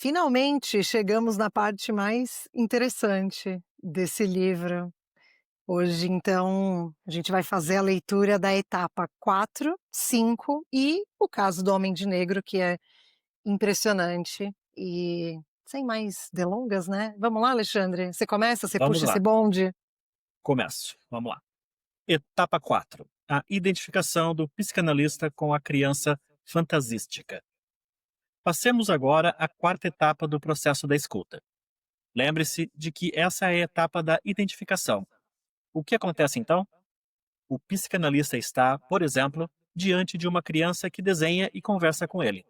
Finalmente chegamos na parte mais interessante desse livro. Hoje, então, a gente vai fazer a leitura da etapa 4, 5 e o caso do Homem de Negro, que é impressionante. E sem mais delongas, né? Vamos lá, Alexandre? Você começa? Você Vamos puxa esse lá, bonde? começo. Vamos lá. Etapa 4: a identificação do psicanalista com a criança fantasística. Passemos agora à quarta etapa do processo da escuta. Lembre-se de que essa é a etapa da identificação. O que acontece então? O psicanalista está, por exemplo, diante de uma criança que desenha e conversa com ele.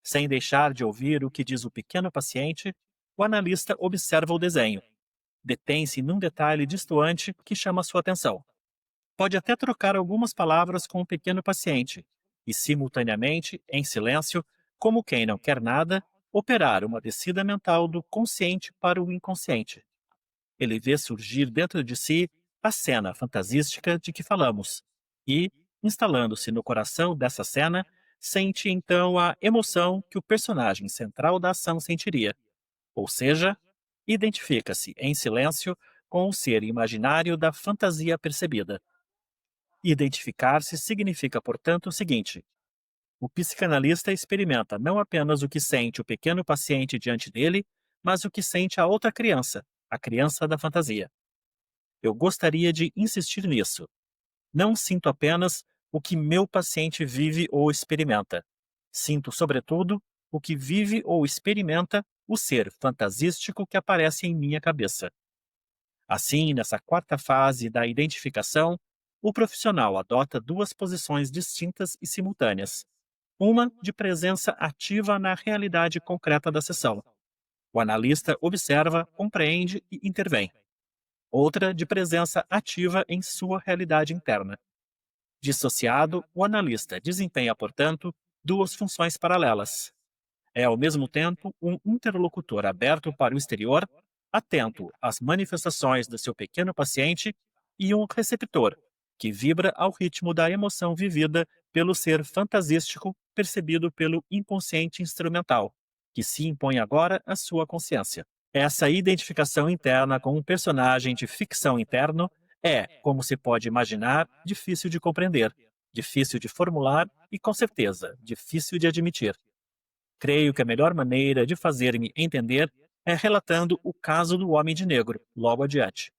Sem deixar de ouvir o que diz o pequeno paciente, o analista observa o desenho. Detém-se num detalhe distoante que chama sua atenção. Pode até trocar algumas palavras com o pequeno paciente e, simultaneamente, em silêncio, como quem não quer nada, operar uma descida mental do consciente para o inconsciente. Ele vê surgir dentro de si a cena fantasística de que falamos e, instalando-se no coração dessa cena, sente então a emoção que o personagem central da ação sentiria, ou seja, identifica-se em silêncio com o ser imaginário da fantasia percebida. Identificar-se significa, portanto, o seguinte: o psicanalista experimenta não apenas o que sente o pequeno paciente diante dele, mas o que sente a outra criança, a criança da fantasia. Eu gostaria de insistir nisso. Não sinto apenas o que meu paciente vive ou experimenta. Sinto, sobretudo, o que vive ou experimenta o ser fantasístico que aparece em minha cabeça. Assim, nessa quarta fase da identificação, o profissional adota duas posições distintas e simultâneas. Uma de presença ativa na realidade concreta da sessão. O analista observa, compreende e intervém. Outra de presença ativa em sua realidade interna. Dissociado, o analista desempenha, portanto, duas funções paralelas. É, ao mesmo tempo, um interlocutor aberto para o exterior, atento às manifestações do seu pequeno paciente, e um receptor, que vibra ao ritmo da emoção vivida pelo ser fantasístico percebido pelo inconsciente instrumental, que se impõe agora à sua consciência. Essa identificação interna com um personagem de ficção interno é, como se pode imaginar, difícil de compreender, difícil de formular e, com certeza, difícil de admitir. Creio que a melhor maneira de fazer-me entender é relatando o caso do Homem de Negro, logo adiante.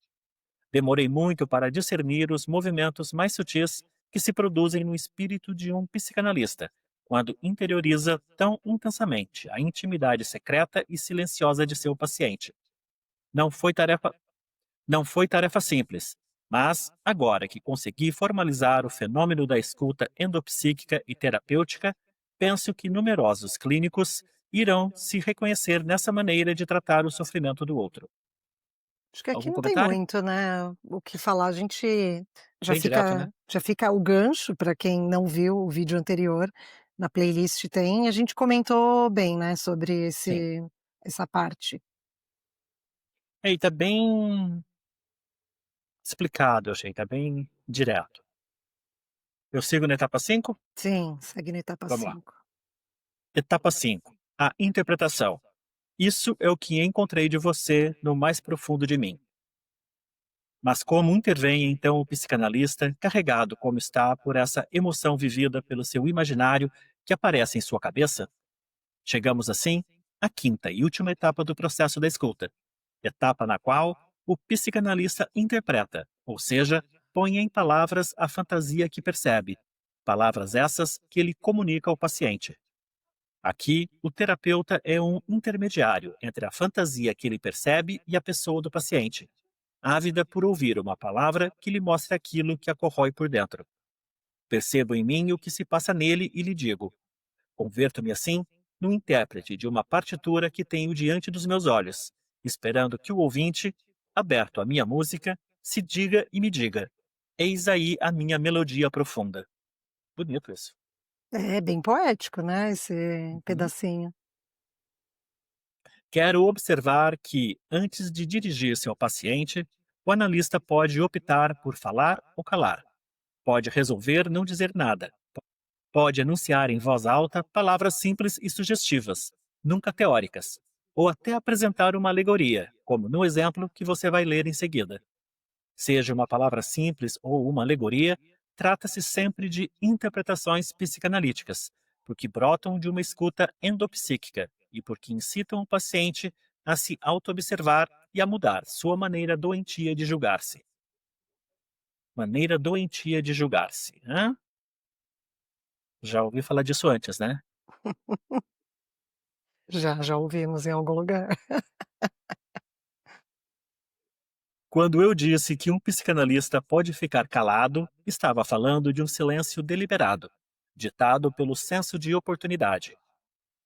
Demorei muito para discernir os movimentos mais sutis que se produzem no espírito de um psicanalista, quando interioriza tão intensamente a intimidade secreta e silenciosa de seu paciente. Não foi tarefa, não foi tarefa simples, mas, agora que consegui formalizar o fenômeno da escuta endopsíquica e terapêutica, penso que numerosos clínicos irão se reconhecer nessa maneira de tratar o sofrimento do outro. Acho que aqui Algum não tem comentário? muito, né, o que falar. A gente já Bem direto, né? fica o gancho para quem não viu o vídeo anterior, na playlist tem. A gente comentou bem, né, sobre Sim. essa parte. É, e tá bem explicado, eu achei, tá bem direto. Eu sigo na etapa 5. Sim, segue na etapa Vamos lá. 5. Etapa 5: a interpretação. Isso é o que encontrei de você no mais profundo de mim. Mas como intervém então o psicanalista, carregado como está por essa emoção vivida pelo seu imaginário que aparece em sua cabeça? Chegamos assim à quinta e última etapa do processo da escuta, etapa na qual o psicanalista interpreta, ou seja, põe em palavras a fantasia que percebe, palavras essas que ele comunica ao paciente. Aqui, o terapeuta é um intermediário entre a fantasia que ele percebe e a pessoa do paciente, ávida por ouvir uma palavra que lhe mostre aquilo que a corrói por dentro. Percebo em mim o que se passa nele e lhe digo. Converto-me assim no intérprete de uma partitura que tenho diante dos meus olhos, esperando que o ouvinte, aberto à minha música, se diga e me diga: eis aí a minha melodia profunda. Bonito isso. É bem poético, né, esse Uhum. pedacinho. Quero observar que, antes de dirigir-se ao paciente, o analista pode optar por falar ou calar. Pode resolver não dizer nada. Pode anunciar em voz alta palavras simples e sugestivas, nunca teóricas, ou até apresentar uma alegoria, como no exemplo que você vai ler em seguida. Seja uma palavra simples ou uma alegoria, trata-se sempre de interpretações psicanalíticas, porque brotam de uma escuta endopsíquica e porque incitam o paciente a se auto-observar e a mudar sua maneira doentia de julgar-se. Maneira doentia de julgar-se. Hã? Já ouvi falar disso antes, né? Já ouvimos em algum lugar. Quando eu disse que um psicanalista pode ficar calado, estava falando de um silêncio deliberado, ditado pelo senso de oportunidade.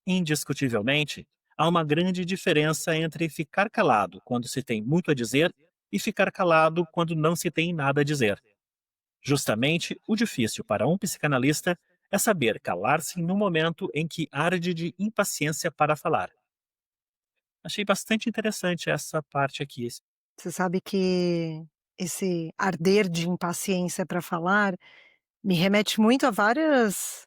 Indiscutivelmente, há uma grande diferença entre ficar calado quando se tem muito a dizer e ficar calado quando não se tem nada a dizer. Justamente, o difícil para um psicanalista é saber calar-se no momento em que arde de impaciência para falar. Achei bastante interessante essa parte aqui. Você sabe que esse arder de impaciência para falar me remete muito a várias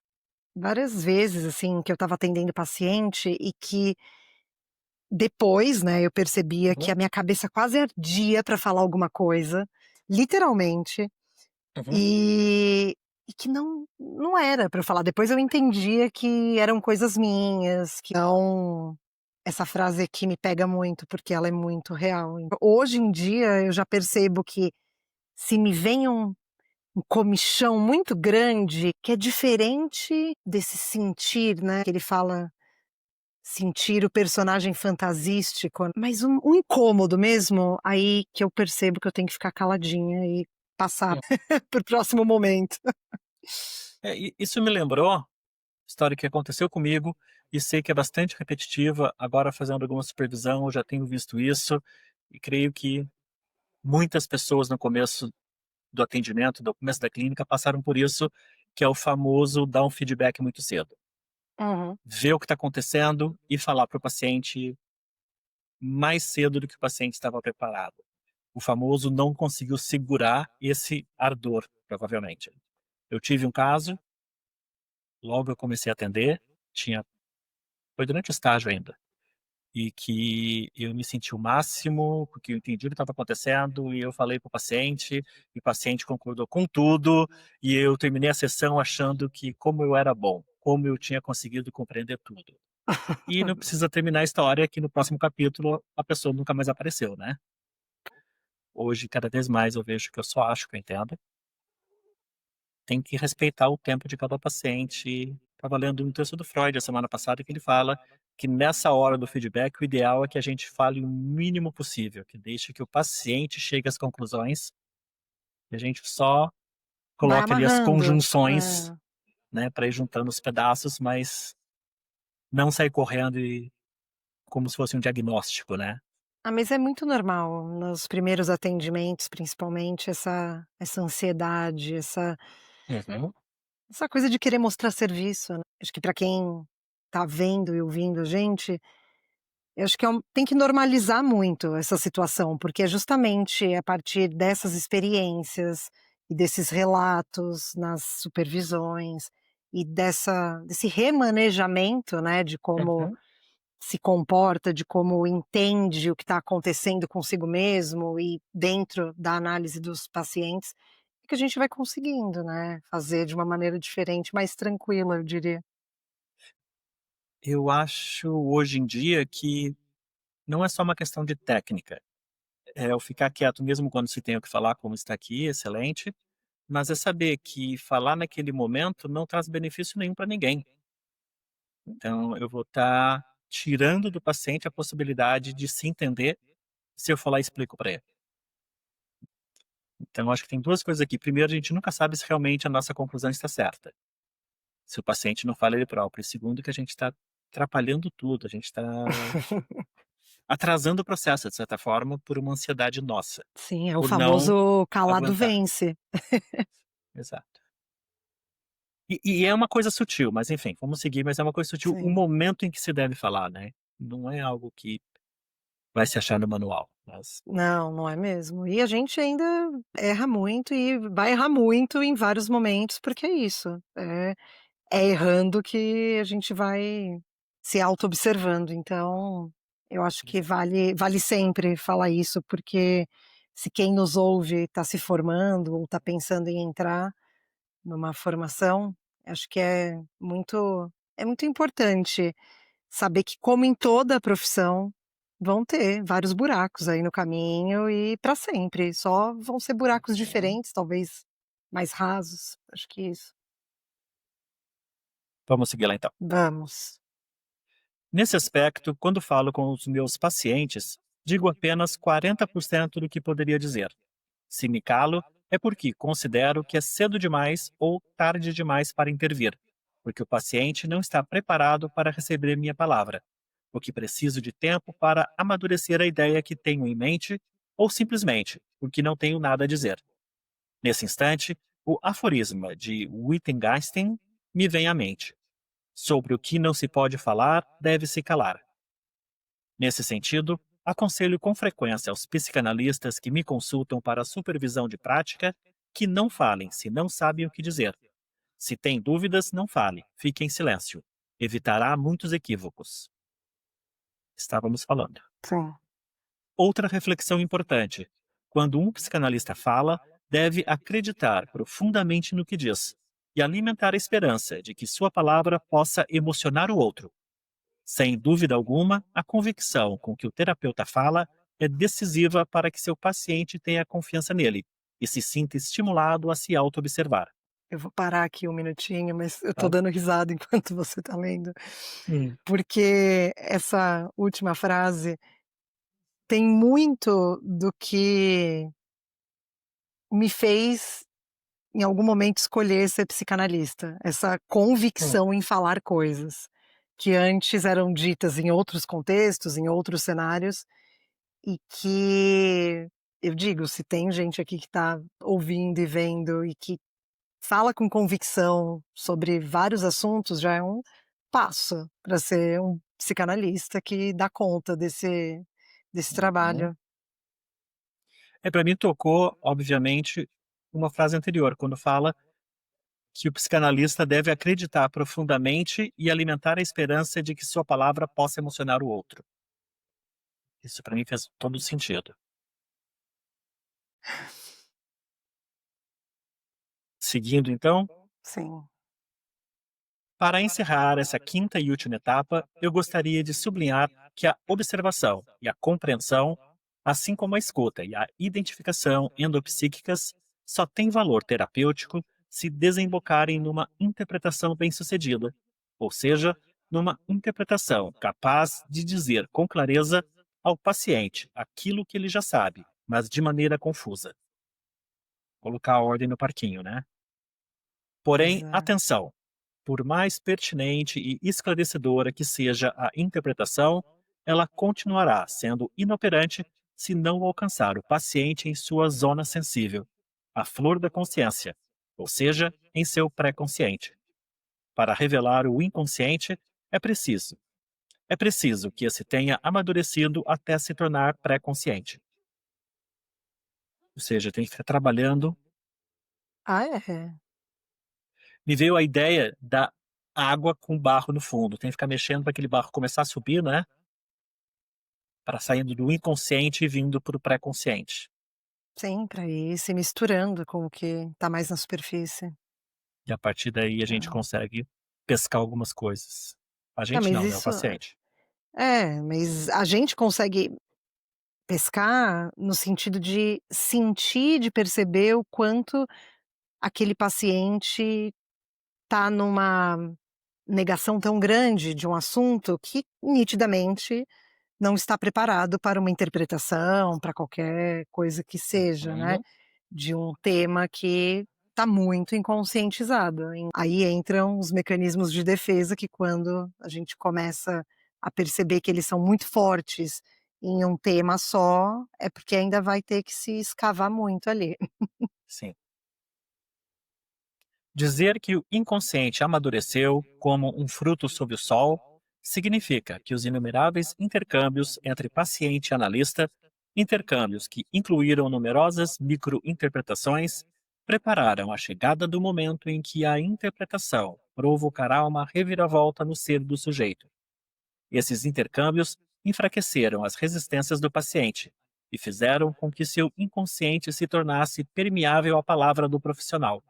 vezes, assim, que eu estava atendendo paciente e que depois, né, eu percebia que Uhum, a minha cabeça quase ardia para falar alguma coisa, literalmente, uhum. e que não era para eu falar. Depois eu entendia que eram coisas minhas, que não essa frase aqui me pega muito, porque ela é muito real. Hoje em dia eu já percebo que se me vem um comichão muito grande, que é diferente desse sentir, né, que ele fala, sentir o personagem fantasístico, mas um incômodo mesmo, aí que eu percebo que eu tenho que ficar caladinha e passar Hum. para o próximo momento. Isso me lembrou história que aconteceu comigo e sei que é bastante repetitiva. Agora, fazendo alguma supervisão, eu já tenho visto isso e creio que muitas pessoas no começo do atendimento, no começo da clínica, passaram por isso, que é o famoso dar um feedback muito cedo. Uhum. Ver o que está acontecendo e falar para o paciente mais cedo do que o paciente estava preparado. O famoso não conseguiu segurar esse ardor, provavelmente. Eu tive um caso, logo eu comecei a atender, tinha foi durante o estágio ainda, e que eu me senti o máximo, porque eu entendi o que estava acontecendo, e eu falei para o paciente, e o paciente concordou com tudo, e eu terminei a sessão achando que como eu era bom, como eu tinha conseguido compreender tudo. E não precisa terminar a história que no próximo capítulo a pessoa nunca mais apareceu, né. Hoje, cada vez mais eu vejo que eu só acho que eu entendo, tem que respeitar o tempo de cada paciente. Estava lendo um texto do Freud a semana passada que ele fala que nessa hora do feedback o ideal é que a gente fale o mínimo possível, que deixe que o paciente chegue às conclusões e a gente só Vai coloca ali as amarrando. conjunções, É. né, para ir juntando os pedaços, mas não sair correndo e como se fosse um diagnóstico, né. Ah, mas é muito normal, nos primeiros atendimentos, principalmente, essa ansiedade, Uhum, essa coisa de querer mostrar serviço, né. Acho que para quem tá vendo e ouvindo a gente, eu acho que tem que normalizar muito essa situação, porque é justamente a partir dessas experiências e desses relatos nas supervisões e desse remanejamento, né, de como uhum. se comporta, de como entende o que está acontecendo consigo mesmo e dentro da análise dos pacientes, que a gente vai conseguindo, né, fazer de uma maneira diferente, mais tranquila, eu diria. Eu acho hoje em dia que não é só uma questão de técnica. É o ficar quieto mesmo quando se tem o que falar, como está aqui, excelente, mas é saber que falar naquele momento não traz benefício nenhum para ninguém. Então eu vou estar tirando do paciente a possibilidade de se entender se eu falar e explico para ele. Então eu acho que tem 2 coisas aqui. Primeiro, a gente nunca sabe se realmente a nossa conclusão está certa, se o paciente não fala ele próprio. E segundo, que a gente está atrapalhando tudo, a gente está atrasando o processo, de certa forma, por uma ansiedade nossa, Sim, é o por não famoso calado aguentar. vence. Exato. E é uma coisa sutil, mas enfim, vamos seguir, mas é uma coisa sutil o Sim. momento em que se deve falar, né. Não é algo que vai se achar no manual, mas Não, não é mesmo. E a gente ainda erra muito e vai errar muito em vários momentos, porque é isso, é errando que a gente vai se auto-observando. Então, eu acho que vale sempre falar isso, porque se quem nos ouve está se formando ou está pensando em entrar numa formação, acho que é muito importante saber que, como em toda profissão, vão ter vários buracos aí no caminho e para sempre, só vão ser buracos Uhum. diferentes, talvez mais rasos, acho que isso. Vamos seguir lá então. Vamos. Nesse aspecto, quando falo com os meus pacientes, digo apenas 40% do que poderia dizer. Se me calo, é porque considero que é cedo demais ou tarde demais para intervir, porque o paciente não está preparado para receber minha palavra, o que preciso de tempo para amadurecer a ideia que tenho em mente, ou simplesmente porque não tenho nada a dizer. Nesse instante, o aforisma de Wittgenstein me vem à mente. Sobre o que não se pode falar, deve-se calar. Nesse sentido, aconselho com frequência aos psicanalistas que me consultam para supervisão de prática que não falem se não sabem o que dizer. Se tem dúvidas, não fale, fique em silêncio. Evitará muitos equívocos. Estávamos falando. Sim. Outra reflexão importante: quando um psicanalista fala, deve acreditar profundamente no que diz e alimentar a esperança de que sua palavra possa emocionar o outro. Sem dúvida alguma, a convicção com que o terapeuta fala é decisiva para que seu paciente tenha confiança nele e se sinta estimulado a se auto-observar. Eu vou parar aqui um minutinho, mas eu tô Tá? dando risada enquanto você está lendo, Hum. porque essa última frase tem muito do que me fez, em algum momento, escolher ser psicanalista, essa Hum. convicção em falar coisas que antes eram ditas em outros contextos, em outros cenários, e que eu digo, se tem gente aqui que está ouvindo e vendo e que fala com convicção sobre vários assuntos, já é um passo para ser um psicanalista que dá conta desse Uhum. trabalho. Para mim tocou, obviamente, uma frase anterior, quando fala que o psicanalista deve acreditar profundamente e alimentar a esperança de que sua palavra possa emocionar o outro. Isso para mim fez todo sentido. Seguindo então, Sim. para encerrar essa quinta e última etapa, eu gostaria de sublinhar que a observação e a compreensão, assim como a escuta e a identificação endopsíquicas, só têm valor terapêutico se desembocarem numa interpretação bem-sucedida, ou seja, numa interpretação capaz de dizer com clareza ao paciente aquilo que ele já sabe, mas de maneira confusa. Colocar a ordem no parquinho, né? Pois Porém, é. atenção! Por mais pertinente e esclarecedora que seja a interpretação, ela continuará sendo inoperante se não alcançar o paciente em sua zona sensível, a flor da consciência, ou seja, em seu pré-consciente. Para revelar o inconsciente, é preciso. É preciso que esse tenha amadurecido até se tornar pré-consciente. Ou seja, tem que ficar trabalhando. Ah, é? Me veio a ideia da água com barro no fundo. Tem que ficar mexendo para aquele barro começar a subir, né? Para saindo do inconsciente e vindo para o pré-consciente. Sim, para ir se misturando com o que está mais na superfície. E a partir daí a gente Tá. consegue pescar algumas coisas. A É, gente mas não, né, o isso paciente. mas a gente consegue pescar no sentido de sentir, de perceber o quanto aquele paciente está numa negação tão grande de um assunto que nitidamente não está preparado para uma interpretação, para qualquer coisa que seja, né, Uhum. de um tema que está muito inconscientizado. Aí entram os mecanismos de defesa que, quando a gente começa a perceber que eles são muito fortes em um tema só, é porque ainda vai ter que se escavar muito ali. Sim. Dizer que o inconsciente amadureceu como um fruto sob o sol significa que os inumeráveis intercâmbios entre paciente e analista, intercâmbios que incluíram numerosas microinterpretações, prepararam a chegada do momento em que a interpretação provocará uma reviravolta no ser do sujeito. Esses intercâmbios enfraqueceram as resistências do paciente e fizeram com que seu inconsciente se tornasse permeável à palavra do profissional.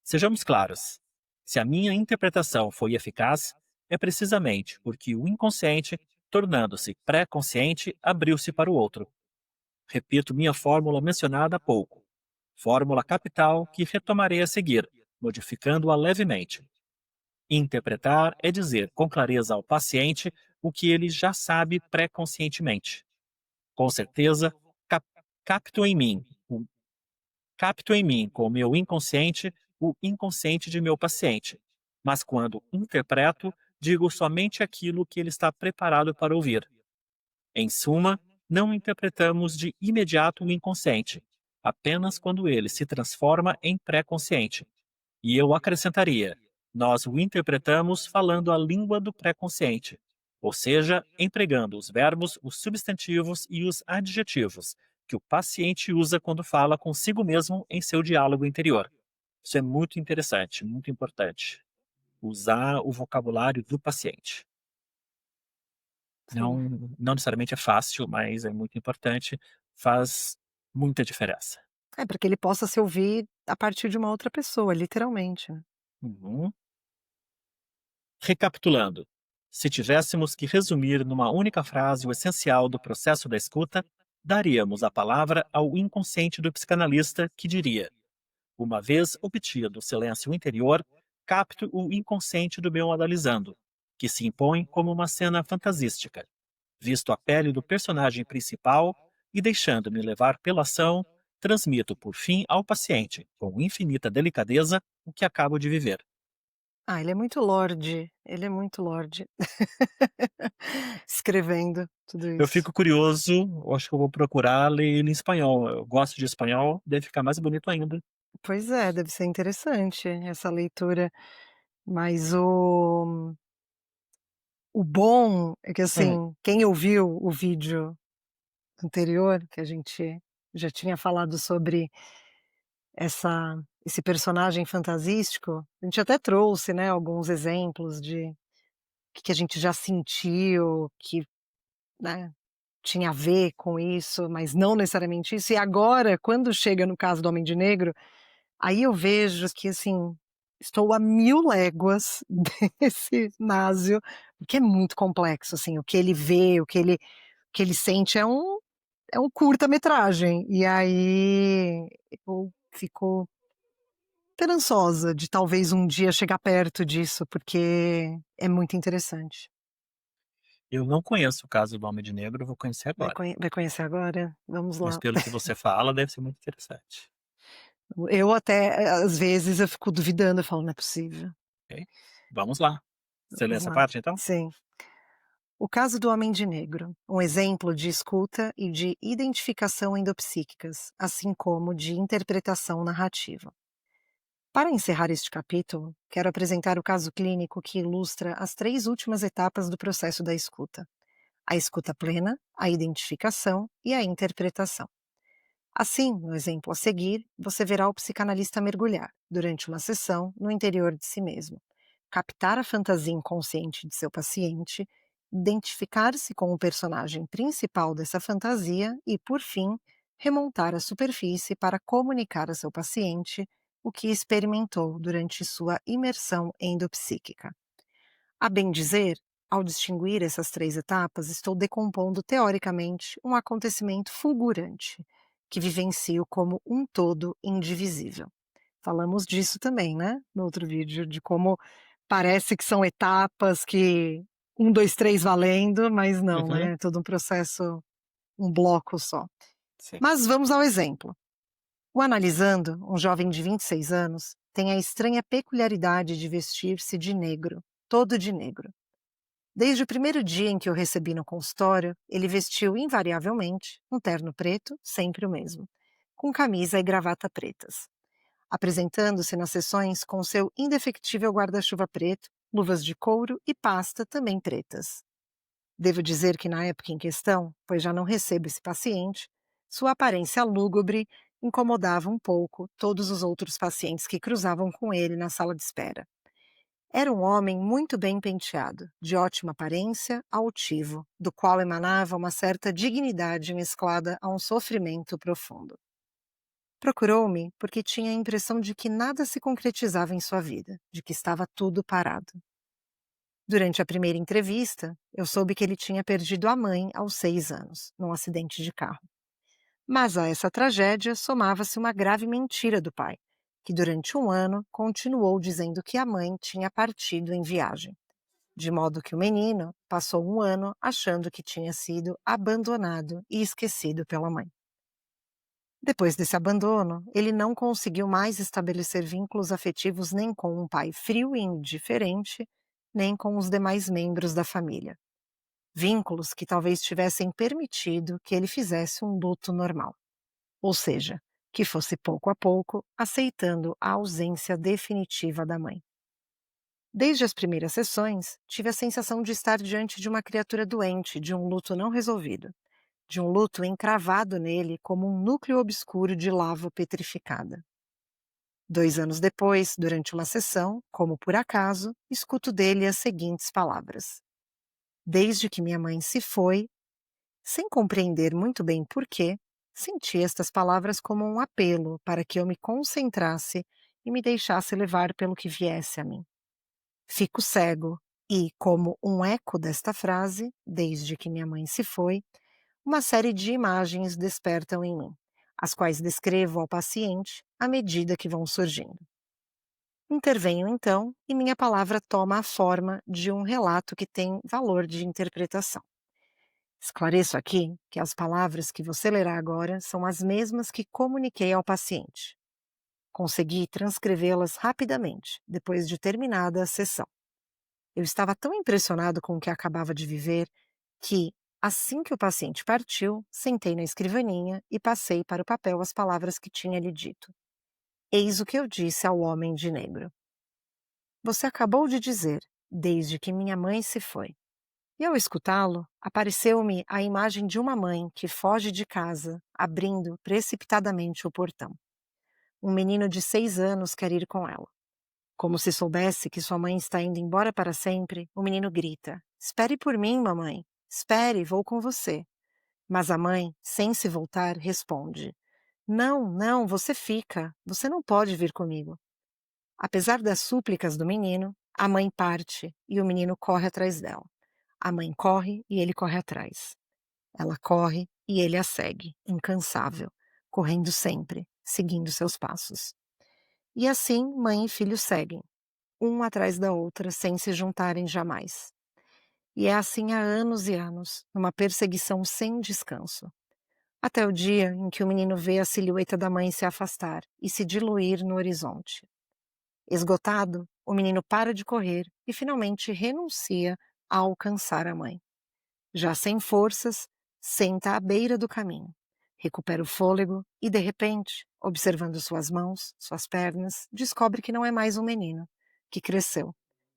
Sejamos claros: se a minha interpretação foi eficaz, é precisamente porque o inconsciente, tornando-se pré-consciente, abriu-se para o outro. Repito minha fórmula mencionada há pouco. Fórmula capital que retomarei a seguir, modificando-a levemente. Interpretar é dizer com clareza ao paciente o que ele já sabe pré-conscientemente. Com certeza, cap- capto em mim, o- capto em mim com o meu inconsciente o inconsciente de meu paciente. Mas quando interpreto, digo somente aquilo que ele está preparado para ouvir. Em suma, não interpretamos de imediato o inconsciente, apenas quando ele se transforma em pré-consciente. E eu acrescentaria: nós o interpretamos falando a língua do pré-consciente, ou seja, empregando os verbos, os substantivos e os adjetivos que o paciente usa quando fala consigo mesmo em seu diálogo interior. Isso é muito interessante, muito importante. Usar o vocabulário do paciente. Sim. Não necessariamente é fácil, mas é muito importante, faz muita diferença. É, para que ele possa se ouvir a partir de uma outra pessoa, literalmente, né. Uhum. Recapitulando, se tivéssemos que resumir numa única frase o essencial do processo da escuta, daríamos a palavra ao inconsciente do psicanalista que diria: uma vez obtido o silêncio interior, capto o inconsciente do meu analisando, que se impõe como uma cena fantasística, visto a pele do personagem principal e deixando-me levar pela ação, transmito por fim ao paciente, com infinita delicadeza, o que acabo de viver. Ah, ele é muito lorde. Escrevendo tudo Eu isso. fico curioso, eu acho que eu vou procurar ler ele em espanhol. Eu gosto de espanhol, deve ficar mais bonito ainda. Pois é, deve ser interessante essa leitura, mas o bom é que, Hum, assim, quem ouviu o vídeo anterior, que a gente já tinha falado sobre esse personagem fantasístico, a gente até trouxe, né, alguns exemplos de que a gente já sentiu, que, né, tinha a ver com isso, mas não necessariamente isso. E agora, quando chega no caso do Homem de Negro, aí eu vejo que, assim, estou a 1000 léguas desse Násio, porque é muito complexo, assim, o que ele vê, o que ele sente é um curta-metragem. E aí eu fico esperançosa de talvez um dia chegar perto disso, porque é muito interessante. eu não conheço o caso do Homem de Negro, eu vou conhecer agora. Vai conhecer agora? Vamos Mas lá. pelo que você fala, deve ser muito interessante. Eu até, às vezes, eu fico duvidando, eu falo: "Não é possível". Ok? Vamos lá. Você lê Vamos essa lá. parte então? Sim. O caso do Homem de Negro, um exemplo de escuta e de identificação endopsíquicas, assim como de interpretação narrativa. Para encerrar este capítulo, quero apresentar o caso clínico que ilustra as 3 últimas etapas do processo da escuta: a escuta plena, a identificação e a interpretação. Assim, no exemplo a seguir, você verá o psicanalista mergulhar, durante uma sessão, no interior de si mesmo, captar a fantasia inconsciente de seu paciente, identificar-se com o personagem principal dessa fantasia e, por fim, remontar à superfície para comunicar a seu paciente o que experimentou durante sua imersão endopsíquica. A bem dizer, ao distinguir essas 3 etapas, estou decompondo teoricamente um acontecimento fulgurante, que vivencio como um todo indivisível. Falamos disso também, né, no outro vídeo, de como parece que são etapas que 1, 2, 3 valendo, mas não, Uhum. né, é todo um processo, um bloco só. Sim. Mas vamos ao exemplo. O analisando, um jovem de 26 anos, tem a estranha peculiaridade de vestir-se de negro, todo de negro. Desde o primeiro dia em que o recebi no consultório, ele vestiu invariavelmente um terno preto, sempre o mesmo, com camisa e gravata pretas, apresentando-se nas sessões com seu indefectível guarda-chuva preto, luvas de couro e pasta também pretas. Devo dizer que na época em questão, pois já não recebo esse paciente, sua aparência lúgubre incomodava um pouco todos os outros pacientes que cruzavam com ele na sala de espera. Era um homem muito bem penteado, de ótima aparência, altivo, do qual emanava uma certa dignidade mesclada a um sofrimento profundo. Procurou-me porque tinha a impressão de que nada se concretizava em sua vida, de que estava tudo parado. Durante a primeira entrevista, eu soube que ele tinha perdido a mãe aos 6 anos, num acidente de carro. Mas a essa tragédia somava-se uma grave mentira do pai, que durante um ano continuou dizendo que a mãe tinha partido em viagem, de modo que o menino passou um ano achando que tinha sido abandonado e esquecido pela mãe. Depois desse abandono, ele não conseguiu mais estabelecer vínculos afetivos nem com um pai frio e indiferente, nem com os demais membros da família. Vínculos que talvez tivessem permitido que ele fizesse um luto normal. Ou seja, que fosse pouco a pouco aceitando a ausência definitiva da mãe. Desde as primeiras sessões, tive a sensação de estar diante de uma criatura doente, de um luto não resolvido, de um luto encravado nele como um núcleo obscuro de lava petrificada. 2 anos depois, durante uma sessão, como por acaso, escuto dele as seguintes palavras: Desde que minha mãe se foi, sem compreender muito bem porquê, senti estas palavras como um apelo para que eu me concentrasse e me deixasse levar pelo que viesse a mim. Fico cego e, como um eco desta frase, desde que minha mãe se foi, uma série de imagens despertam em mim, as quais descrevo ao paciente à medida que vão surgindo. Intervenho então e minha palavra toma a forma de um relato que tem valor de interpretação. Esclareço aqui que as palavras que você lerá agora são as mesmas que comuniquei ao paciente. Consegui transcrevê-las rapidamente, depois de terminada a sessão. Eu estava tão impressionado com o que acabava de viver que, assim que o paciente partiu, sentei na escrivaninha e passei para o papel as palavras que tinha lhe dito. Eis o que eu disse ao homem de negro. Você acabou de dizer, desde que minha mãe se foi. E ao escutá-lo, apareceu-me a imagem de uma mãe que foge de casa, abrindo precipitadamente o portão. Um menino de 6 anos quer ir com ela. Como se soubesse que sua mãe está indo embora para sempre, o menino grita: Espere por mim, mamãe. Espere, vou com você. Mas a mãe, sem se voltar, responde: Não, não, você fica. Você não pode vir comigo. Apesar das súplicas do menino, a mãe parte e o menino corre atrás dela. A mãe corre e ele corre atrás. Ela corre e ele a segue, incansável, correndo sempre, seguindo seus passos. E assim, mãe e filho seguem, um atrás da outra, sem se juntarem jamais. E é assim há anos e anos, numa perseguição sem descanso. Até o dia em que o menino vê a silhueta da mãe se afastar e se diluir no horizonte. Esgotado, o menino para de correr e finalmente renuncia a alcançar a mãe. Já sem forças, senta à beira do caminho. Recupera o fôlego e, de repente, observando suas mãos, suas pernas, descobre que não é mais um menino, que cresceu,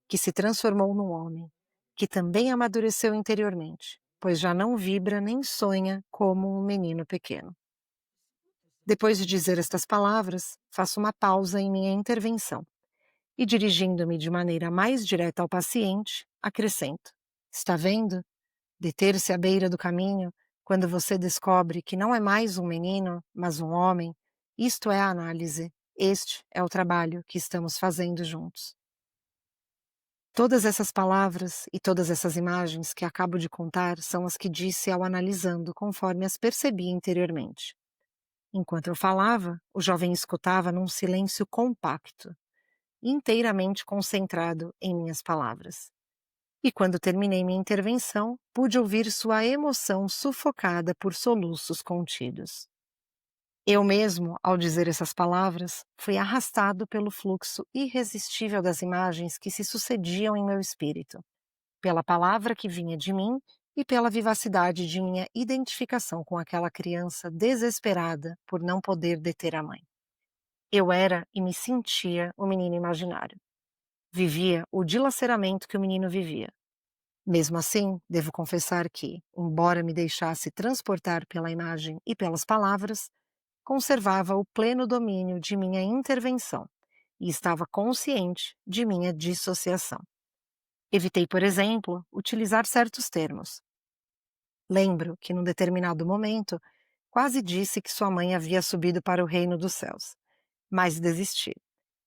que se transformou num homem, que também amadureceu interiormente, pois já não vibra nem sonha como um menino pequeno. Depois de dizer estas palavras, faço uma pausa em minha intervenção e, dirigindo-me de maneira mais direta ao paciente, acrescento: Está vendo? Deter-se à beira do caminho, quando você descobre que não é mais um menino, mas um homem, isto é a análise, este é o trabalho que estamos fazendo juntos. Todas essas palavras e todas essas imagens que acabo de contar são as que disse ao analisando conforme as percebi interiormente. Enquanto eu falava, o jovem escutava num silêncio compacto, inteiramente concentrado em minhas palavras. E quando terminei minha intervenção, pude ouvir sua emoção sufocada por soluços contidos. Eu mesmo, ao dizer essas palavras, fui arrastado pelo fluxo irresistível das imagens que se sucediam em meu espírito, pela palavra que vinha de mim e pela vivacidade de minha identificação com aquela criança desesperada por não poder deter a mãe. Eu era e me sentia o menino imaginário. Vivia o dilaceramento que o menino vivia. Mesmo assim, devo confessar que, embora me deixasse transportar pela imagem e pelas palavras, conservava o pleno domínio de minha intervenção e estava consciente de minha dissociação. Evitei, por exemplo, utilizar certos termos. Lembro que, num determinado momento, quase disse que sua mãe havia subido para o reino dos céus, mas desisti,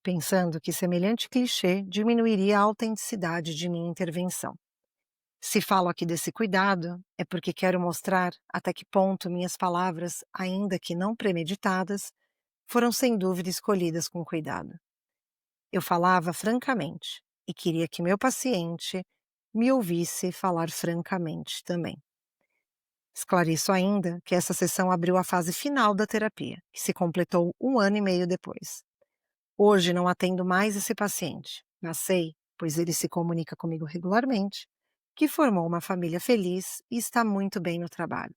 pensando que semelhante clichê diminuiria a autenticidade de minha intervenção. Se falo aqui desse cuidado, é porque quero mostrar até que ponto minhas palavras, ainda que não premeditadas, foram sem dúvida escolhidas com cuidado. Eu falava francamente e queria que meu paciente me ouvisse falar francamente também. Esclareço ainda que essa sessão abriu a fase final da terapia, que se completou 1 ano e meio depois. Hoje não atendo mais esse paciente, mas sei, pois ele se comunica comigo regularmente, que formou uma família feliz e está muito bem no trabalho.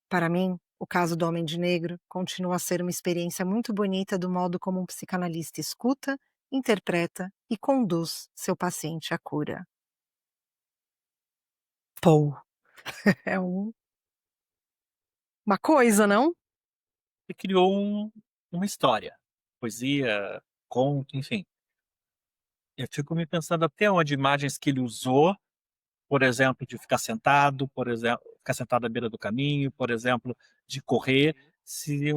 Para mim, o caso do Homem de Negro continua a ser uma experiência muito bonita do modo como um psicanalista escuta, interpreta e conduz seu paciente à cura. Pô, é uma coisa, não? E criou uma história, poesia, conto, enfim. Eu fico me pensando até onde imagens que ele usou, por exemplo, de ficar sentado, por exemplo, ficar sentado à beira do caminho, por exemplo, de correr, se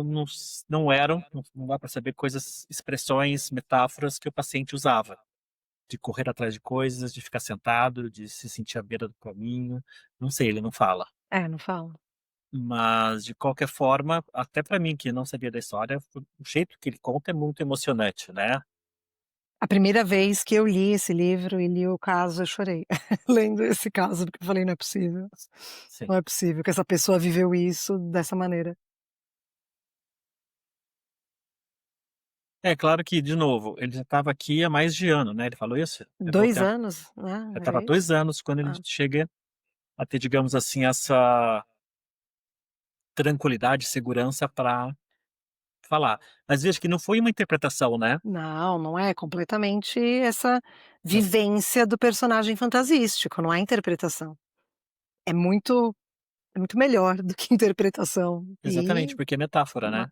não eram, não dá para saber coisas, expressões, metáforas que o paciente usava. De correr atrás de coisas, de ficar sentado, de se sentir à beira do caminho. Não sei, ele não fala. É, não fala. Mas, de qualquer forma, até para mim que não sabia da história, o jeito que ele conta é muito emocionante, né. A primeira vez que eu li esse livro e li o caso, eu chorei, lendo esse caso, porque eu falei: "Não é possível, Sim. não é possível que essa pessoa viveu isso dessa maneira". É claro que, de novo, ele já estava aqui há mais de ano, né, ele falou isso? Levou 2 tempo. anos, né, Já estava era há 2 isso? anos quando ele Ah, chega a ter, digamos assim, essa tranquilidade, segurança para falar. Mas veja que não foi uma interpretação, né. não, não é, completamente essa Sim, vivência do personagem fantasístico, não é interpretação. É muito é muito melhor do que interpretação. exatamente, porque é metáfora, Ma né.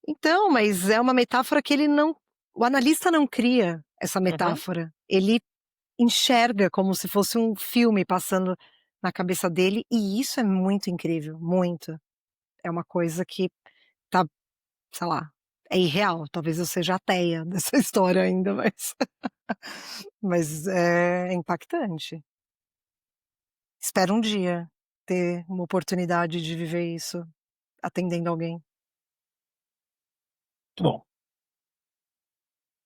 então, mas é uma metáfora que ele não o analista não cria essa Uhum. metáfora, ele enxerga como se fosse um filme passando na cabeça dele, e isso é muito incrível, muito. É uma coisa que tá, sei lá, é irreal, talvez eu seja ateia dessa história ainda, mas é impactante. Espero um dia ter uma oportunidade de viver isso atendendo alguém. Muito bom.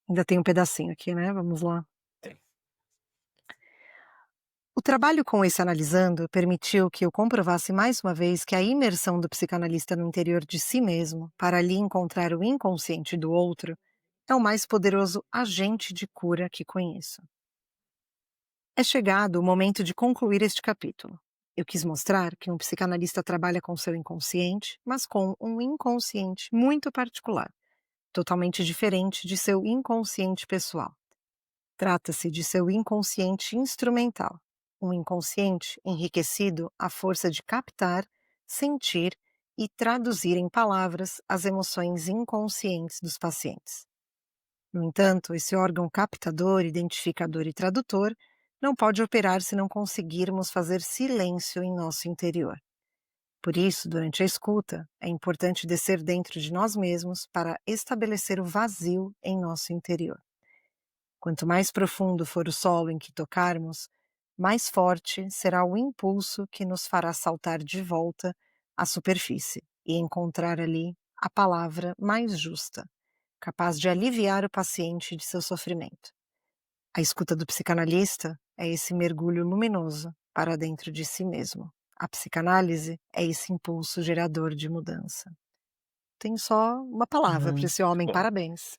Ainda tem um pedacinho aqui, né, vamos lá. Tem. O trabalho com esse analisando permitiu que eu comprovasse mais uma vez que a imersão do psicanalista no interior de si mesmo, para ali encontrar o inconsciente do outro, é o mais poderoso agente de cura que conheço. É chegado o momento de concluir este capítulo. Eu quis mostrar que um psicanalista trabalha com seu inconsciente, mas com um inconsciente muito particular, totalmente diferente de seu inconsciente pessoal. Trata-se de seu inconsciente instrumental, um inconsciente enriquecido à força de captar, sentir e traduzir em palavras as emoções inconscientes dos pacientes. No entanto, esse órgão captador, identificador e tradutor não pode operar se não conseguirmos fazer silêncio em nosso interior. Por isso, durante a escuta, é importante descer dentro de nós mesmos para estabelecer o vazio em nosso interior. Quanto mais profundo for o solo em que tocarmos, mais forte será o impulso que nos fará saltar de volta à superfície e encontrar ali a palavra mais justa, capaz de aliviar o paciente de seu sofrimento. A escuta do psicanalista é esse mergulho luminoso para dentro de si mesmo. A psicanálise é esse impulso gerador de mudança. Tenho só uma palavra para esse Muito homem, bom. parabéns.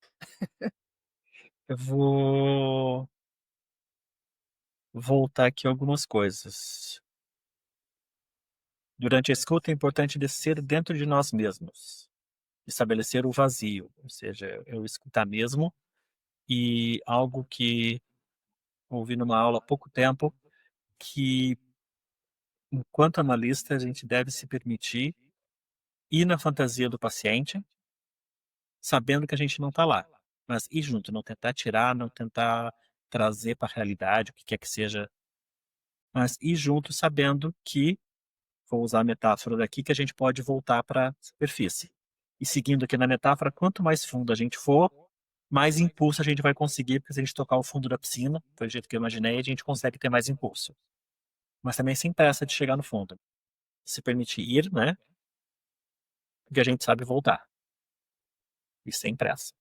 Eu vou voltar aqui algumas coisas. Durante a escuta é importante descer dentro de nós mesmos, estabelecer o vazio, ou seja, eu escutar mesmo, e algo que ouvi numa aula há pouco tempo, que enquanto analista a gente deve se permitir ir na fantasia do paciente, sabendo que a gente não está lá, mas ir junto, não tentar tirar, não tentar trazer para a realidade, o que quer que seja, mas ir junto sabendo que, vou usar a metáfora daqui, que a gente pode voltar para a superfície. E seguindo aqui na metáfora, quanto mais fundo a gente for, mais impulso a gente vai conseguir, porque se a gente tocar o fundo da piscina, foi do jeito que eu imaginei, a gente consegue ter mais impulso. Mas também sem pressa de chegar no fundo. Se permitir ir, né? Porque a gente sabe voltar. E sem pressa.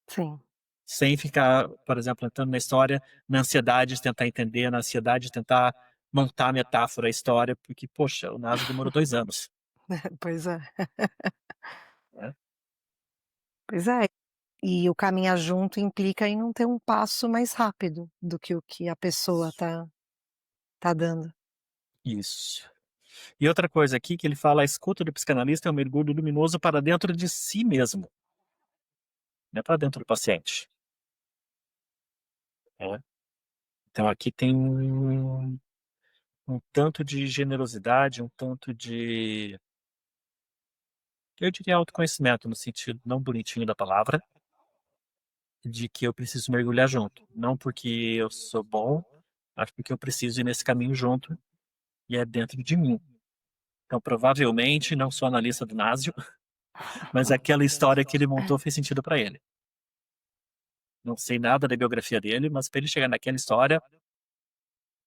Sim. Sem ficar, por exemplo, entrando na história, na ansiedade de tentar entender, na ansiedade de tentar montar a metáfora, a história, porque, poxa, o NASA demorou 2 anos, Pois é. né. Pois é. E o caminhar junto implica em não ter um passo mais rápido do que o que a pessoa tá dando. Isso. E outra coisa aqui que ele fala: "A escuta do psicanalista é um mergulho luminoso para dentro de si mesmo, não é para dentro do paciente", né. Então aqui tem um tanto de generosidade, um tanto de, eu diria, autoconhecimento, no sentido não bonitinho da palavra, de que eu preciso mergulhar junto. Não porque eu sou bom, mas porque eu preciso ir nesse caminho junto, e é dentro de mim. Então, provavelmente, não sou analista do Nasio, mas aquela história que ele montou fez sentido para ele. Não sei nada da biografia dele, mas para ele chegar naquela história,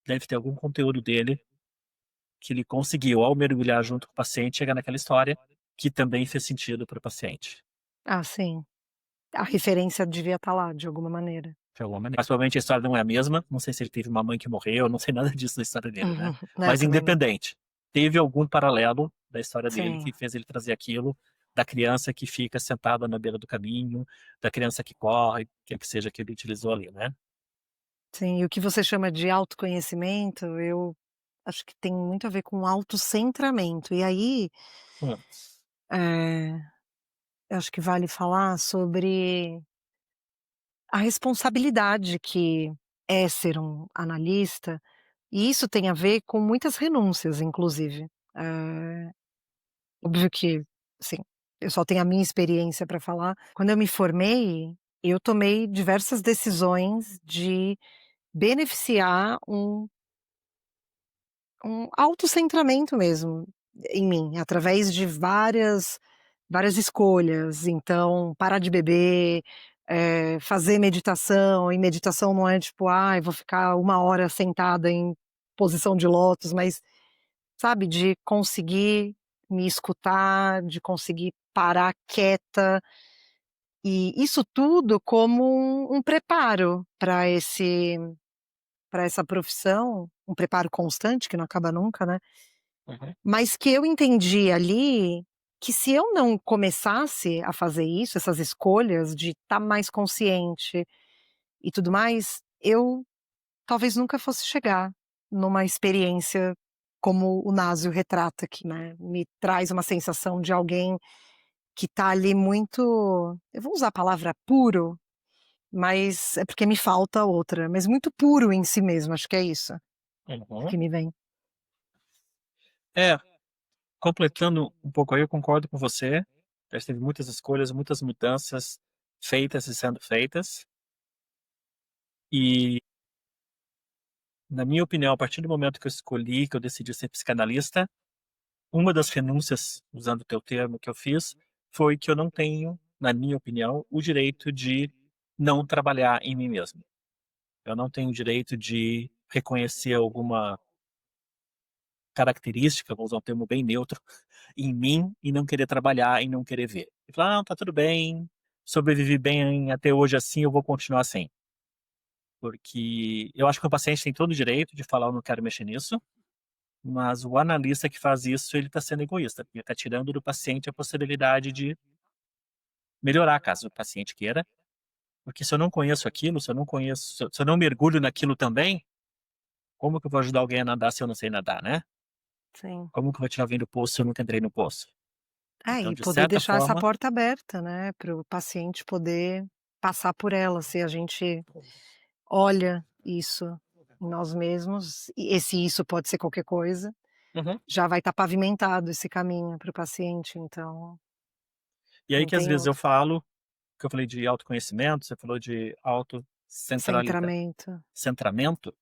deve ter algum conteúdo dele que ele conseguiu, ao mergulhar junto com o paciente, chegar naquela história que também fez sentido para o paciente. Ah, sim. A referência devia estar lá, de alguma maneira. De alguma maneira. Mas provavelmente a história não é a mesma, não sei se ele teve uma mãe que morreu, não sei nada disso da história dele, né. Uhum. É, Mas também não. independente, teve algum paralelo da história dele que Sim, fez ele trazer aquilo, da criança que fica sentada na beira do caminho, da criança que corre, quer que seja que ele utilizou ali, né. sim. E o que você chama de autoconhecimento, eu acho que tem muito a ver com autocentramento. E aí, Hum, eh, eu acho que vale falar sobre a responsabilidade que é ser um analista, e isso tem a ver com muitas renúncias, inclusive. Eh, Óbvio que, assim, eu só tenho a minha experiência para falar. Quando eu me formei, eu tomei diversas decisões de beneficiar um autocentramento mesmo em mim, através de várias escolhas. Então, parar de beber, fazer meditação, e meditação não é tipo: "Ai, vou ficar 1 hora sentada em posição de lótus", mas, sabe, de conseguir me escutar, de conseguir parar quieta, e isso tudo como um preparo para essa profissão, um preparo constante que não acaba nunca, né, uhum, mas que eu entendi ali, que se eu não começasse a fazer isso, essas escolhas de estar mais consciente e tudo mais, eu talvez nunca fosse chegar numa experiência como o Nasio retrata, que, né, me traz uma sensação de alguém que tá ali muito, eu vou usar a palavra puro, mas é porque me falta outra, mas muito puro em si mesmo, acho que é isso uhum. que me vem. É, completando um pouco aí, eu concordo com você, a gente teve muitas escolhas, muitas mudanças feitas e sendo feitas, e, na minha opinião, a partir do momento que eu escolhi, que eu decidi ser psicanalista, uma das renúncias, usando o teu termo, que eu fiz, foi que eu não tenho, na minha opinião, o direito de não trabalhar em mim mesmo. Eu não tenho o direito de reconhecer alguma característica, vou usar um termo bem neutro, em mim e não querer trabalhar e não querer ver. E falar: "Não, tá tudo bem, sobrevivi bem até hoje assim, eu vou continuar assim". Porque eu acho que o paciente tem todo o direito de falar: "Eu não quero mexer nisso", mas o analista que faz isso, ele está sendo egoísta, porque ele está tirando do paciente a possibilidade de melhorar, caso o paciente queira, porque se eu não conheço aquilo, se eu não mergulho naquilo também, como que eu vou ajudar alguém a nadar se eu não sei nadar, né? Sim. Como que eu vou tirar alguém do poço se eu nunca entrei no poço? É, Então, e de poder certa deixar essa forma, porta aberta, né, para o paciente poder passar por ela, se a gente olha isso em nós mesmos, e esse isso pode ser qualquer coisa, uhum. já vai estar pavimentado esse caminho para o paciente, então E aí não que às tem vezes eu outra. falo, porque eu falei de autoconhecimento, você falou de autocentralidade, Centramento. centramento,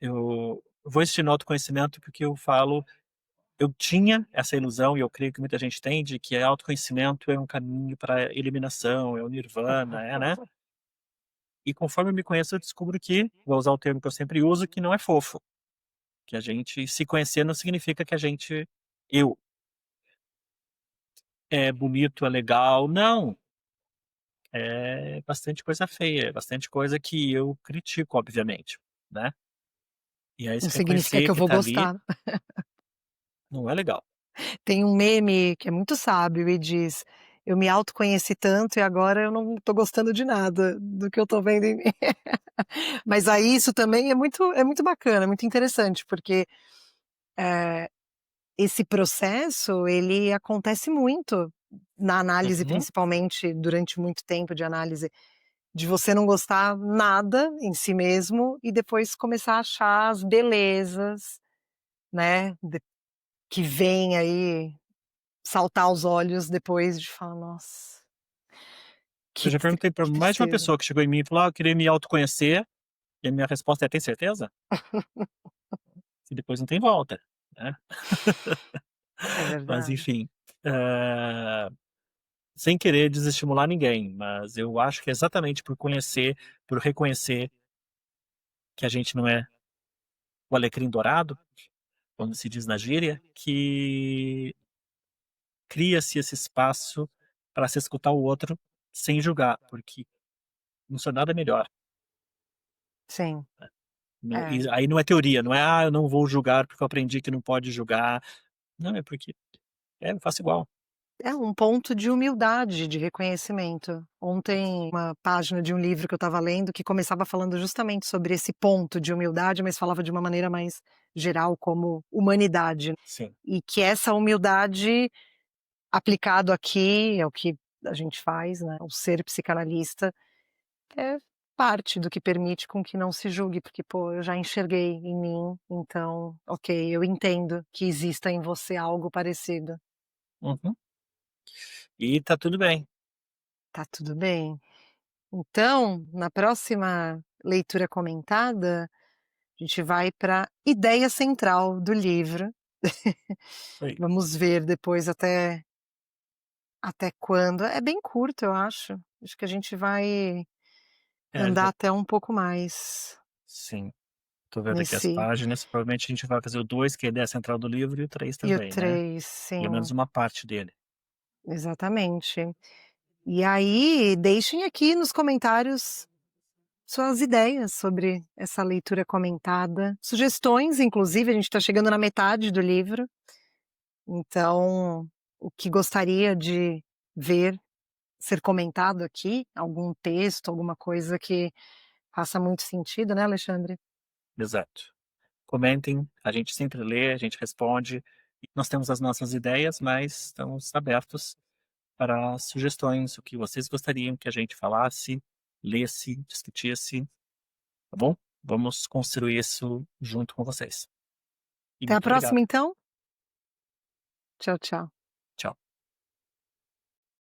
eu vou insistir no autoconhecimento porque eu tinha essa ilusão, e eu creio que muita gente tem, de que autoconhecimento é um caminho para eliminação, é o nirvana, né? E conforme eu me conheço, eu descubro que, vou usar o termo que eu sempre uso, que não é fofo. Que a gente se conhecer não significa que eu, é bonito, é legal. Não. É bastante coisa feia, é bastante coisa que eu critico, obviamente, né? E aí Não se significa que reconhecer eu que vou tá ali gostar. não é legal. Tem um meme que é muito sábio e diz: "Eu me autoconheci tanto e agora eu não tô gostando de nada do que eu tô vendo em mim". Mas aí isso também é muito bacana, é muito interessante, porque, eh, esse processo ele acontece muito na análise, Uhum. principalmente durante muito tempo de análise, de você não gostar nada em si mesmo e depois começar a achar as belezas, né, que vem aí saltar aos olhos depois de falar: "Nossa, Eu já perguntei pra que mais de uma tristeza". pessoa que chegou em mim e falou: "Ah, eu queria me autoconhecer", e a minha resposta é: "Tem certeza?" E depois não tem volta, né. É Mas verdade. enfim, hã, sem querer desestimular ninguém, mas eu acho que é exatamente por conhecer, por reconhecer que a gente não é o alecrim dourado, como se diz na gíria, que cria-se esse espaço para se escutar o outro sem julgar, porque não sou nada melhor. Sim, Não, é. e aí não é teoria, não é: "Ah, eu não vou julgar porque eu aprendi que não pode julgar". Não, é porque eu faço igual. É um ponto de humildade, de reconhecimento. Ontem, uma página de um livro que eu estava lendo que começava falando justamente sobre esse ponto de humildade, mas falava de uma maneira mais geral como humanidade. Sim. E que essa humildade aplicado aqui, é o que a gente faz, né, o ser psicanalista, é parte do que permite com que não se julgue, porque, pô, eu já enxerguei em mim, então, ok, eu entendo que exista em você algo parecido. Uhum. E tá tudo bem. Tá tudo bem. Então, na próxima leitura comentada, a gente vai para ideia central do livro. Isso aí. Vamos ver depois até quando. É bem curto, eu acho. Acho que a gente vai É, andar já até um pouco mais sim. Tô vendo aqui as nesse. páginas, provavelmente a gente vai fazer o 2, que é a ideia central do livro, e o 3 E o também, né. 3, Pelo menos sim, uma parte dele. exatamente. E aí, deixem aqui nos comentários suas ideias sobre essa leitura comentada, sugestões, inclusive, a gente está chegando na metade do livro, então, o que gostaria de ver ser comentado aqui, algum texto, alguma coisa que faça muito sentido, né, Alexandre? Exato. Comentem, a gente sempre lê, a gente responde. Nós temos as nossas ideias, mas estamos abertos para sugestões, o que vocês gostariam que a gente falasse, lesse, discutisse, tá bom? Vamos construir isso junto com vocês. E Até a muito próxima obrigado. então. Tchau, tchau.